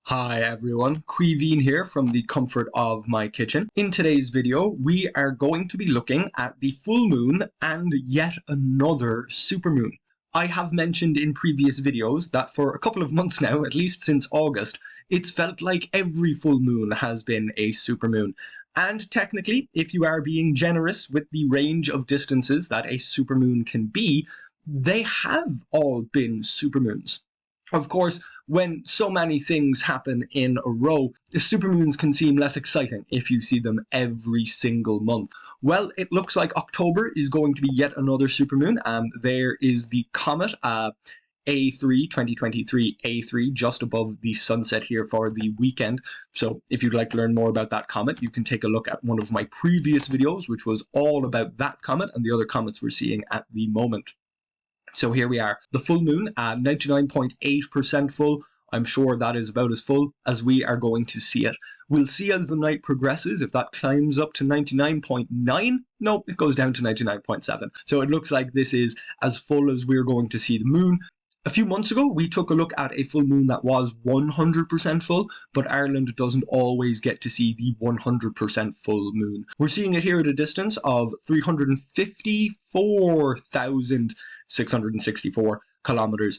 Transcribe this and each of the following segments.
Hi everyone, Quiveen here from the comfort of my kitchen. In today's video, we are going to be looking at the full moon and yet another supermoon. I have mentioned in previous videos that for a couple of months now, at least since August, it's felt like every full moon has been a supermoon. And technically, if you are being generous with the range of distances that a supermoon can be, they have all been supermoons. Of course, when so many things happen in a row, supermoons can seem less exciting if you see them every single month. Well, it looks like October is going to be yet another supermoon. There is the comet A3 2023 A3 just above the sunset here for the weekend. So if you'd like to learn more about that comet, you can take a look at one of my previous videos, which was all about that comet and the other comets we're seeing at the moment. So here we are, the full moon, 99.8% full. I'm sure that is about as full as we are going to see it. We'll see as the night progresses if that climbs up to 99.9. No, it goes down to 99.7. So it looks like this is as full as we're going to see the moon. A few months ago, we took a look at a full moon that was 100% full, but Ireland doesn't always get to see the 100% full moon. We're seeing it here at a distance of 354,664 kilometers.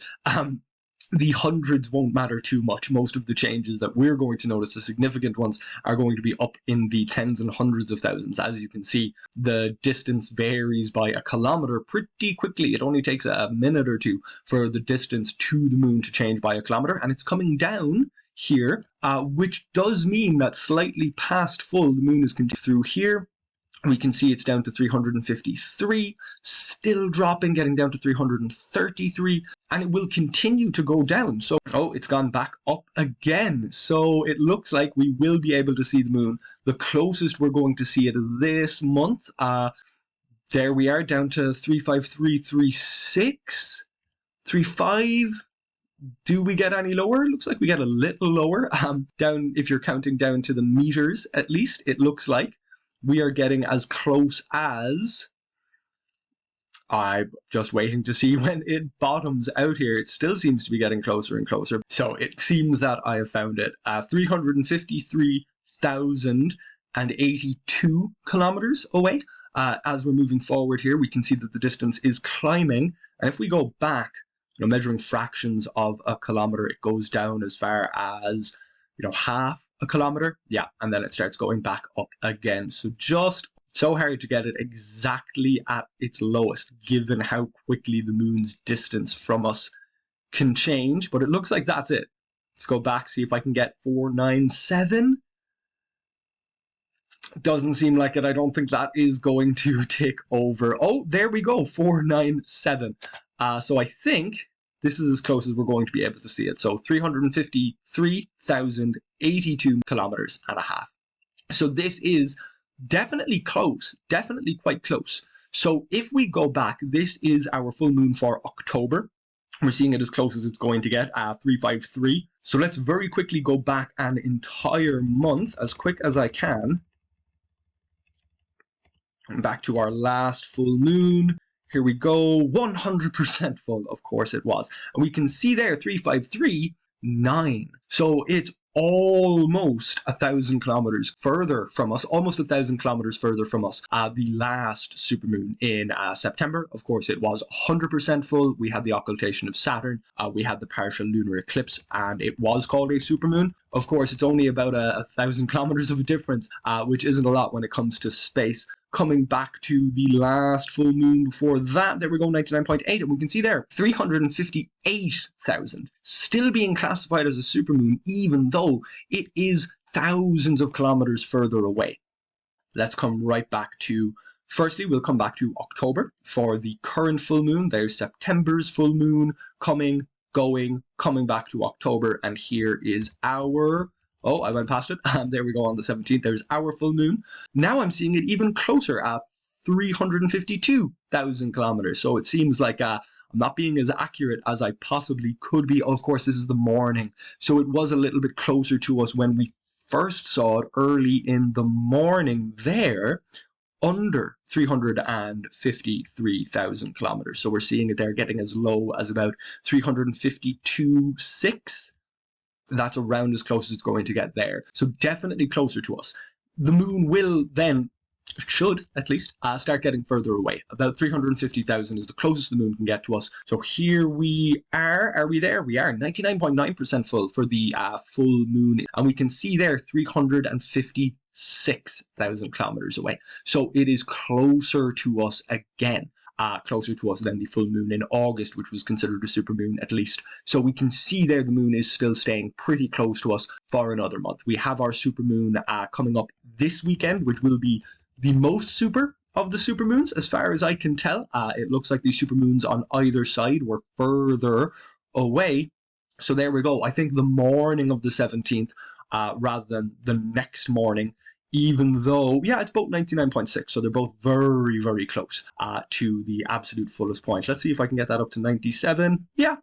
The hundreds won't matter too much. Most of the changes that we're going to notice, the significant ones, are going to be up in the tens and hundreds of thousands. As you can see, the distance varies by a kilometer pretty quickly. It only takes a minute or two for the distance to the moon to change by a kilometer, and it's coming down here, which does mean that slightly past full, the moon is continuing through here. We can see it's down to 353, still dropping, getting down to 333, and it will continue to go down. So, it's gone back up again. So it looks like we will be able to see the moon. The closest we're going to see it this month, there we are, down to 35336, 35. Do we get any lower? Looks like we get a little lower. Down, if you're counting down to the meters, at least, it looks like we are getting as close as, I'm just waiting to see when it bottoms out here. It still seems to be getting closer and closer. So it seems that I have found it. 353,082 kilometers away. As we're moving forward here, we can see that the distance is climbing. And if we go back, measuring fractions of a kilometer, it goes down as far as, half a kilometer. Yeah, and then it starts going back up again. So just so hard to get it exactly at its lowest, given how quickly the moon's distance from us can change. But it looks like that's it. Let's go back, see if I can get 497. Doesn't seem like it. I don't think that is going to take over. Oh, there we go, 497. So I think this is as close as we're going to be able to see it. So 353,082 kilometers and a half. So this is definitely close, definitely quite close. So if we go back, this is our full moon for October. We're seeing it as close as it's going to get, 353. So let's very quickly go back an entire month, as quick as I can. Back to our last full moon. Here we go, 100% full, of course it was. And we can see there, 353.9. So it's almost 1,000 kilometers further from us, almost 1,000 kilometers further from us. The last supermoon in September, of course, it was 100% full. We had the occultation of Saturn. We had the partial lunar eclipse, and it was called a supermoon. Of course, it's only about 1,000 kilometers of a difference, which isn't a lot when it comes to space. Coming back to the last full moon before that, there we go, 99.8, and we can see there, 358,000, still being classified as a supermoon, even though it is thousands of kilometers further away. Let's come right back to, firstly, we'll come back to October for the current full moon. There's September's full moon coming, going, coming back to October, and here is our, oh, I went past it. There we go on the 17th. There's our full moon. Now I'm seeing it even closer at 352,000 kilometers. So it seems like I'm not being as accurate as I possibly could be. Of course, this is the morning. So it was a little bit closer to us when we first saw it early in the morning there, under 353,000 kilometers. So we're seeing it there getting as low as about 352.6. That's around as close as it's going to get there. So definitely closer to us. The moon will then, should at least, start getting further away. About 350,000 is the closest the moon can get to us. So here we are. Are we there? We are 99.9% full for the full moon. And we can see there 356,000 kilometers away. So it is closer to us again. Closer to us than the full moon in August, which was considered a supermoon at least. So we can see there the moon is still staying pretty close to us for another month. We have our supermoon coming up this weekend, which will be the most super of the supermoons as far as I can tell. It looks like the supermoons on either side were further away. So there we go. I think the morning of the 17th rather than the next morning, even though, yeah, it's about 99.6, so they're both very, very close to the absolute fullest point. Let's see if I can get that up to 97. Yeah,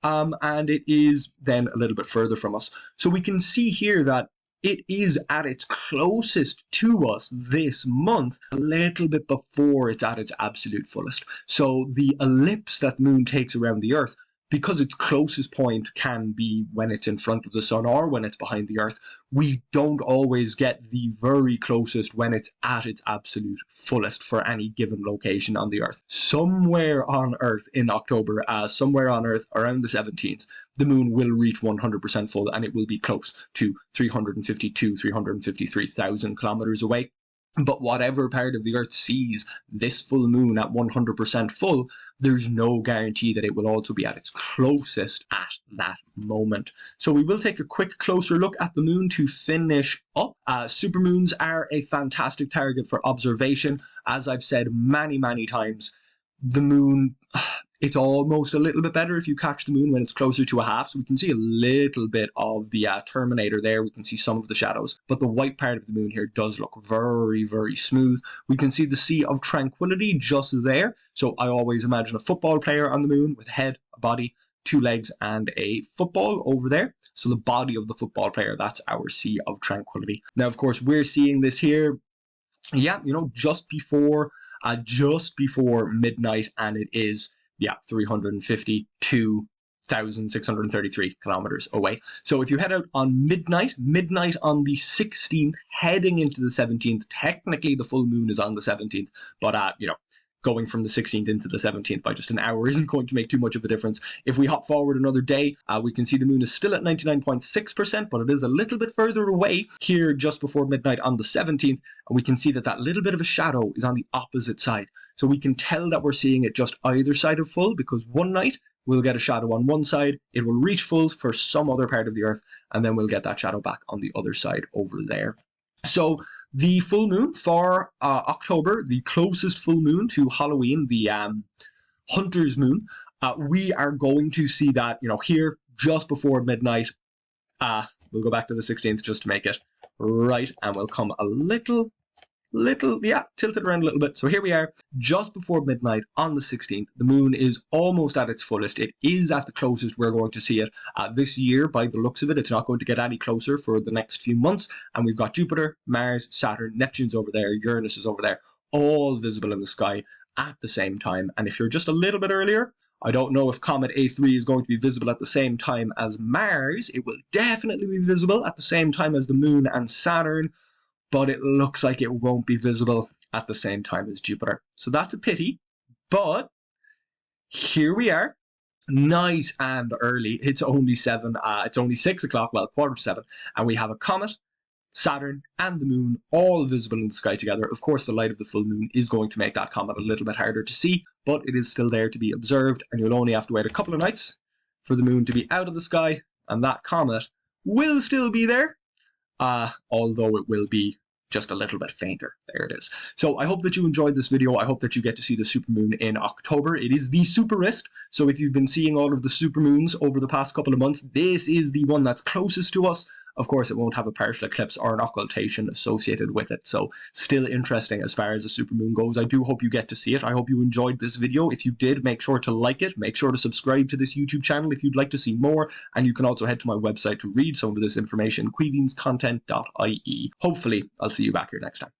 and it is then a little bit further from us. So we can see here that it is at its closest to us this month, a little bit before it's at its absolute fullest. So the ellipse that the moon takes around the Earth, because its closest point can be when it's in front of the sun or when it's behind the Earth, we don't always get the very closest when it's at its absolute fullest for any given location on the Earth. Somewhere on Earth in October, somewhere on Earth around the 17th, the moon will reach 100% full and it will be close to 353,000 kilometers away. But whatever part of the Earth sees this full moon at 100% full, there's no guarantee that it will also be at its closest at that moment. So we will take a quick closer look at the moon to finish up. Supermoons are a fantastic target for observation. As I've said many, many times, the moon, it's almost a little bit better if you catch the moon when it's closer to a half. So we can see a little bit of the terminator there. We can see some of the shadows. But the white part of the moon here does look very, very smooth. We can see the Sea of Tranquility just there. So I always imagine a football player on the moon with a head, a body, two legs, and a football over there. So the body of the football player, that's our Sea of Tranquility. Now, of course, we're seeing this here, yeah, you know, just before midnight, and it is 352,633 kilometers away. So if you head out on midnight on the 16th, heading into the 17th, technically the full moon is on the 17th, but you know, going from the 16th into the 17th by just an hour isn't going to make too much of a difference. If we hop forward another day, we can see the moon is still at 99.6%, but it is a little bit further away here just before midnight on the 17th, and we can see that that little bit of a shadow is on the opposite side. So we can tell that we're seeing it just either side of full, because one night we'll get a shadow on one side, it will reach full for some other part of the Earth, and then we'll get that shadow back on the other side over there. So the full moon for October, the closest full moon to Halloween, the Hunter's Moon, we are going to see that, you know, here just before midnight. We'll go back to the 16th just to make it right, and we'll come a little, tilted around a little bit. So here we are, just before midnight on the 16th. The moon is almost at its fullest. It is at the closest we're going to see it this year. By the looks of it, it's not going to get any closer for the next few months. And we've got Jupiter, Mars, Saturn, Neptune's over there, Uranus is over there, all visible in the sky at the same time. And if you're just a little bit earlier, I don't know if Comet A3 is going to be visible at the same time as Mars. It will definitely be visible at the same time as the moon and Saturn, but it looks like it won't be visible at the same time as Jupiter. So that's a pity, but here we are, nice and early. It's only 6 o'clock, well, 6:45, and we have a comet, Saturn, and the moon all visible in the sky together. Of course, the light of the full moon is going to make that comet a little bit harder to see, but it is still there to be observed, and you'll only have to wait a couple of nights for the moon to be out of the sky, and that comet will still be there, although it will be just a little bit fainter. There it is. So I hope that you enjoyed this video. I hope that you get to see the supermoon in October. It is the superest. So if you've been seeing all of the supermoons over the past couple of months, this is the one that's closest to us. Of course, it won't have a partial eclipse or an occultation associated with it. So still interesting as far as the supermoon goes. I do hope you get to see it. I hope you enjoyed this video. If you did, make sure to like it. Make sure to subscribe to this YouTube channel if you'd like to see more. And you can also head to my website to read some of this information, queeveenscontent.ie. Hopefully, I'll see you back here next time.